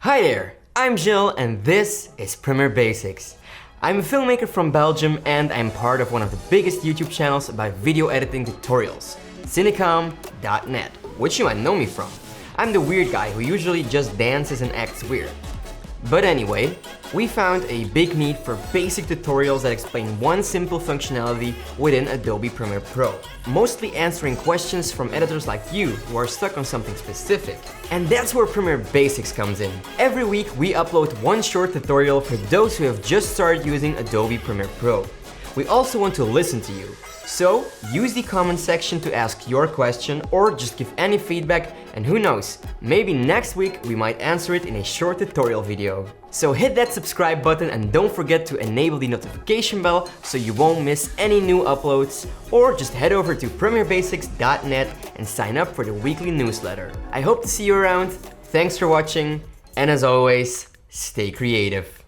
Hi there, I'm Jill and this is Premiere Basics. I'm a filmmaker from Belgium and I'm part of one of the biggest YouTube channels about video editing tutorials, cinecom.net, which you might know me from. I'm the weird guy who usually just dances and acts weird. But anyway, we found a big need for basic tutorials that explain one simple functionality within Adobe Premiere Pro, mostly answering questions from editors like you who are stuck on something specific. And that's where Premiere Basics comes in. Every week we upload one short tutorial for those who have just started using Adobe Premiere Pro. We also want to listen to you. So, use the comment section to ask your question or just give any feedback, and who knows, maybe next week we might answer it in a short tutorial video. So hit that subscribe button and don't forget to enable the notification bell so you won't miss any new uploads, or just head over to premierebasics.net and sign up for the weekly newsletter. I hope to see you around, thanks for watching, and as always, stay creative.